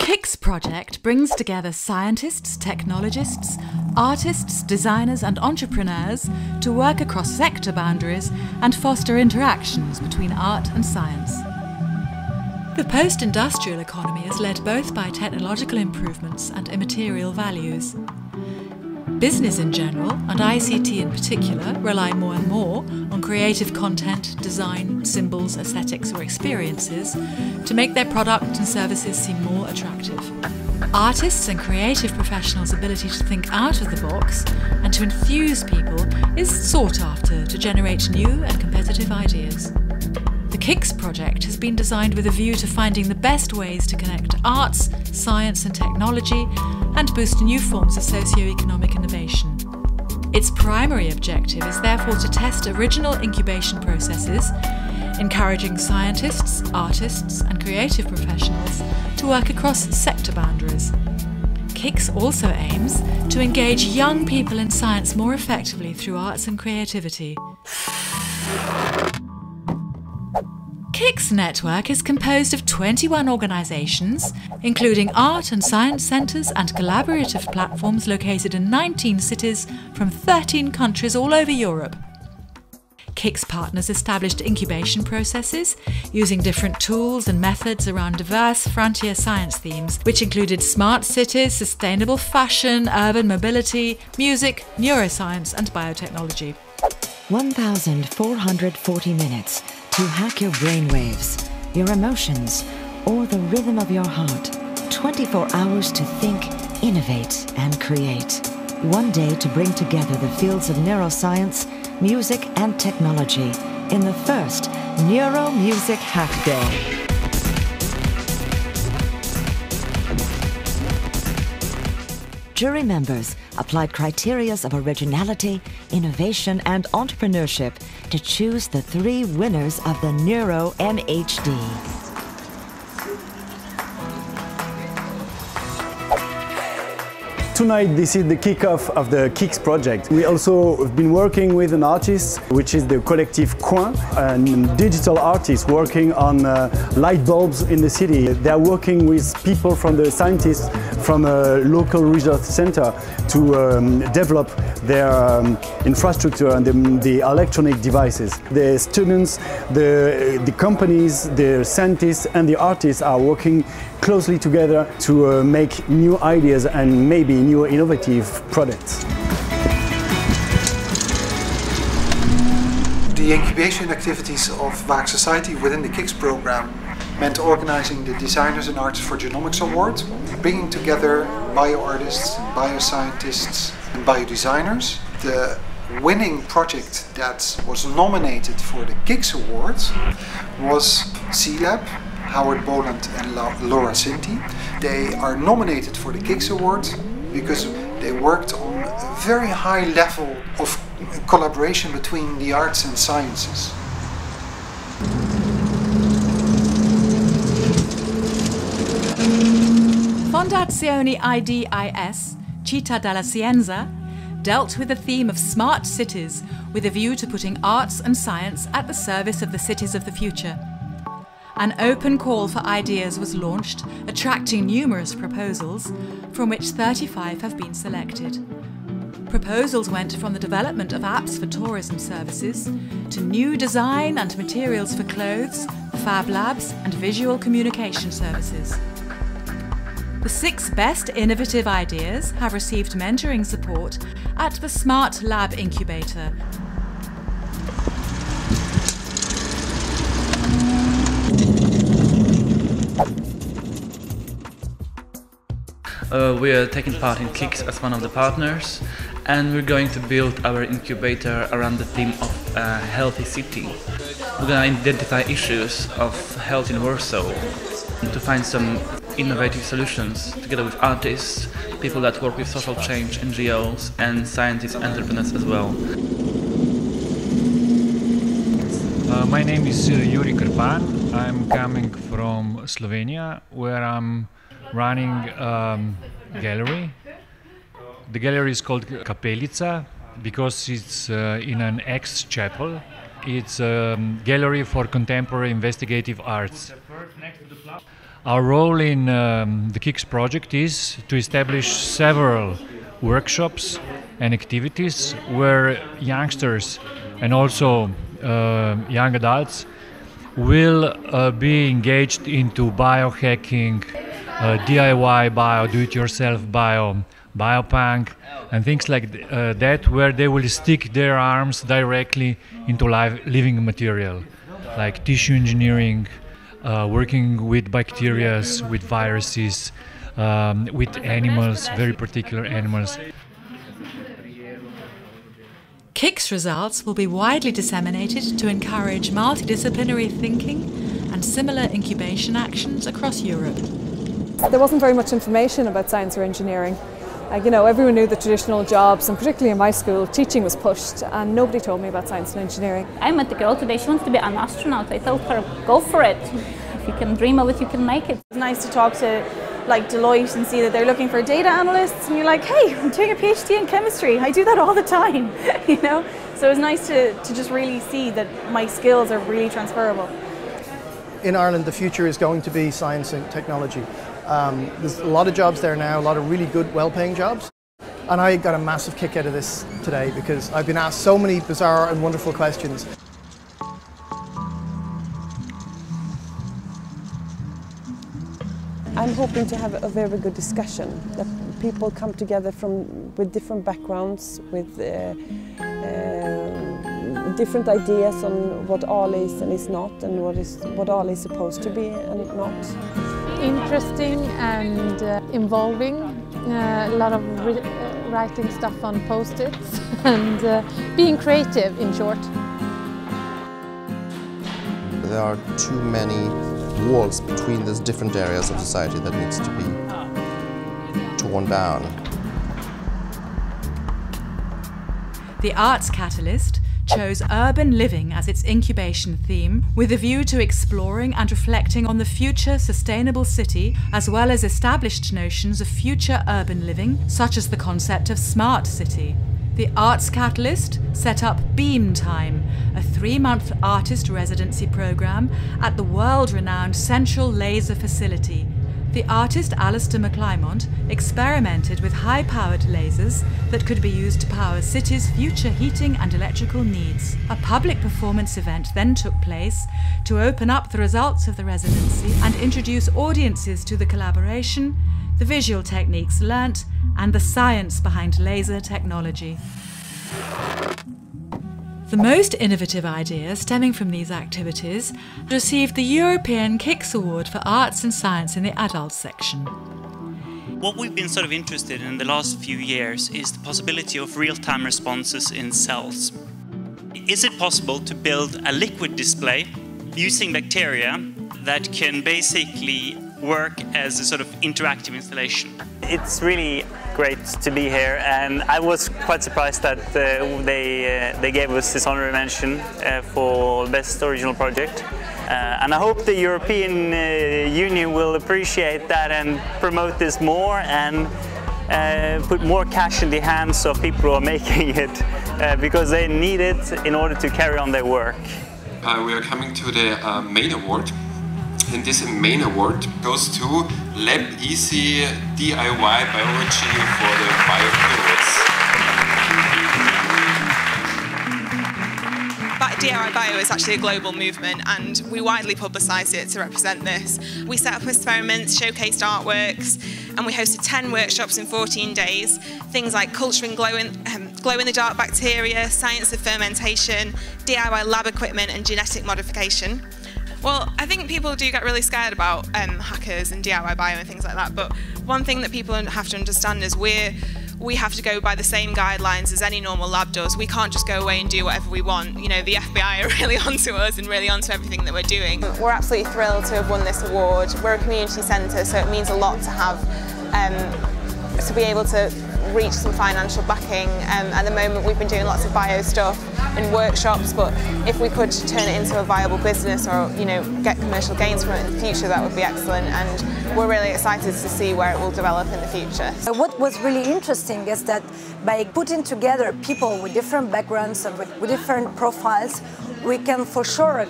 KiiCS project brings together scientists, technologists, artists, designers and entrepreneurs to work across sector boundaries and foster interactions between art and science. The post-industrial economy is led both by technological improvements and immaterial values. Business in general, and ICT in particular, rely more and more on creative content, design, symbols, aesthetics or experiences to make their products and services seem more attractive. Artists and creative professionals' ability to think out of the box and to enthuse people is sought after to generate new and competitive ideas. The KiiCS project has been designed with a view to finding the best ways to connect arts, science and technology and boost new forms of socio-economic innovation. Its primary objective is therefore to test original incubation processes, encouraging scientists, artists and creative professionals to work across sector boundaries. KiiCS also aims to engage young people in science more effectively through arts and creativity. KiiCS network is composed of 21 organisations, including art and science centres and collaborative platforms located in 19 cities from 13 countries all over Europe. KiiCS partners established incubation processes using different tools and methods around diverse frontier science themes, which included smart cities, sustainable fashion, urban mobility, music, neuroscience and biotechnology. 1,440 minutes to hack your brainwaves, your emotions, or the rhythm of your heart. 24 hours to think, innovate, and create. One day to bring together the fields of neuroscience, music, and technology in the first Neuro Music Hack Day. Jury members applied criteria of originality, innovation, and entrepreneurship to choose the 3 winners of the Neuro MHD. Tonight, this is the kickoff of the KiiCS project. We also have been working with an artist, which is the collective Coin, a digital artist working on light bulbs in the city. They are working with people from the scientists from a local research center to develop their infrastructure and the electronic devices. The students, the companies, the scientists and the artists are working closely together to make new ideas and maybe new innovative products. The incubation activities of Waag Society within the KiiCS program meant organizing the Designers and Arts for Genomics Award, bringing together bioartists, bioscientists and biodesigners. The winning project that was nominated for the KiiCS Award was C-Lab, Howard Boland and Laura Sinti. They are nominated for the KiiCS Award because they worked on a very high level of collaboration between the arts and sciences. Fondazione IDIS, Città della Scienza, dealt with the theme of smart cities with a view to putting arts and science at the service of the cities of the future. An open call for ideas was launched, attracting numerous proposals, from which 35 have been selected. Proposals went from the development of apps for tourism services to new design and materials for clothes, fab labs and visual communication services. The 6 best innovative ideas have received mentoring support at the Smart Lab Incubator. We are taking part in KiiCS as one of the partners, and we're going to build our incubator around the theme of a healthy city. We're going to identify issues of health in Warsaw and to find some innovative solutions together with artists, people that work with social change, NGOs and scientists and entrepreneurs as well. My name is Yuri Krpan. I'm coming from Slovenia, where I'm running gallery. The gallery is called Kapelica because it's in an ex-chapel. It's a gallery for contemporary investigative arts. Our role in the KiiCS project is to establish several workshops and activities where youngsters and also young adults will be engaged into biohacking, DIY bio, do-it-yourself bio, biopunk, and things like that, where they will stick their arms directly into living material, like tissue engineering, working with bacteria, with viruses, with animals, very particular animals. KiiCS results will be widely disseminated to encourage multidisciplinary thinking and similar incubation actions across Europe. There wasn't very much information about science or engineering. Everyone knew the traditional jobs, and particularly in my school, teaching was pushed, and nobody told me about science and engineering. I met the girl today, she wants to be an astronaut. I told her, go for it. If you can dream of it, you can make it. It's nice to talk to Deloitte and see that they're looking for data analysts, and you're like, hey, I'm doing a PhD in chemistry. I do that all the time, So it's nice to just really see that my skills are really transferable. In Ireland, the future is going to be science and technology. There's a lot of jobs there now, a lot of really good, well-paying jobs. And I got a massive kick out of this today because I've been asked so many bizarre and wonderful questions. I'm hoping to have a very good discussion, that people come together with different backgrounds, with different ideas on what all is and is not, and what all is supposed to be and not. Interesting and involving, a lot of writing stuff on post-its and being creative, in short. There are too many walls between these different areas of society that needs to be torn down. The Arts Catalyst chose urban living as its incubation theme, with a view to exploring and reflecting on the future sustainable city, as well as established notions of future urban living, such as the concept of smart city. The Arts Catalyst set up Beam Time, a 3-month artist residency program at the world-renowned Central Laser Facility. The artist Alistair McClymont experimented with high-powered lasers that could be used to power cities' future heating and electrical needs. A public performance event then took place to open up the results of the residency and introduce audiences to the collaboration, the visual techniques learnt, and the science behind laser technology. The most innovative ideas stemming from these activities received the European KiiCS Award for Arts and Science in the Adults section. What we've been sort of interested in the last few years is the possibility of real-time responses in cells. Is it possible to build a liquid display using bacteria that can basically work as a sort of interactive installation? It's really great to be here, and I was quite surprised that they gave us this honorary mention for Best Original Project. And I hope the European Union will appreciate that and promote this more and put more cash in the hands of people who are making it because they need it in order to carry on their work. We are coming to the main award. And this main award goes to Lab Easy DIY Biology for the Biopirates. DIY Bio is actually a global movement, and we widely publicised it to represent this. We set up experiments, showcased artworks, and we hosted 10 workshops in 14 days. Things like culturing glow-in-the-dark bacteria, science of fermentation, DIY lab equipment and genetic modification. Well, I think people do get really scared about hackers and DIY bio and things like that, but one thing that people have to understand is we have to go by the same guidelines as any normal lab does. We can't just go away and do whatever we want. You know, the FBI are really onto us and really onto everything that we're doing. We're absolutely thrilled to have won this award. We're a community centre, so it means a lot to have, to be able to reach some financial backing. At the moment we've been doing lots of bio stuff and workshops, but if we could turn it into a viable business or get commercial gains from it in the future, that would be excellent, and we're really excited to see where it will develop in the future. What was really interesting is that by putting together people with different backgrounds and with different profiles, we can for sure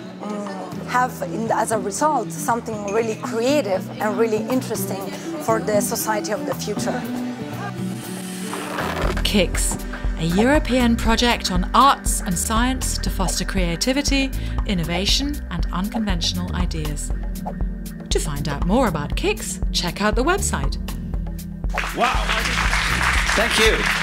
have, as a result, something really creative and really interesting for the society of the future. KiiCS, a European project on arts and science to foster creativity, innovation and unconventional ideas. To find out more about KiiCS, check out the website. Wow! Thank you.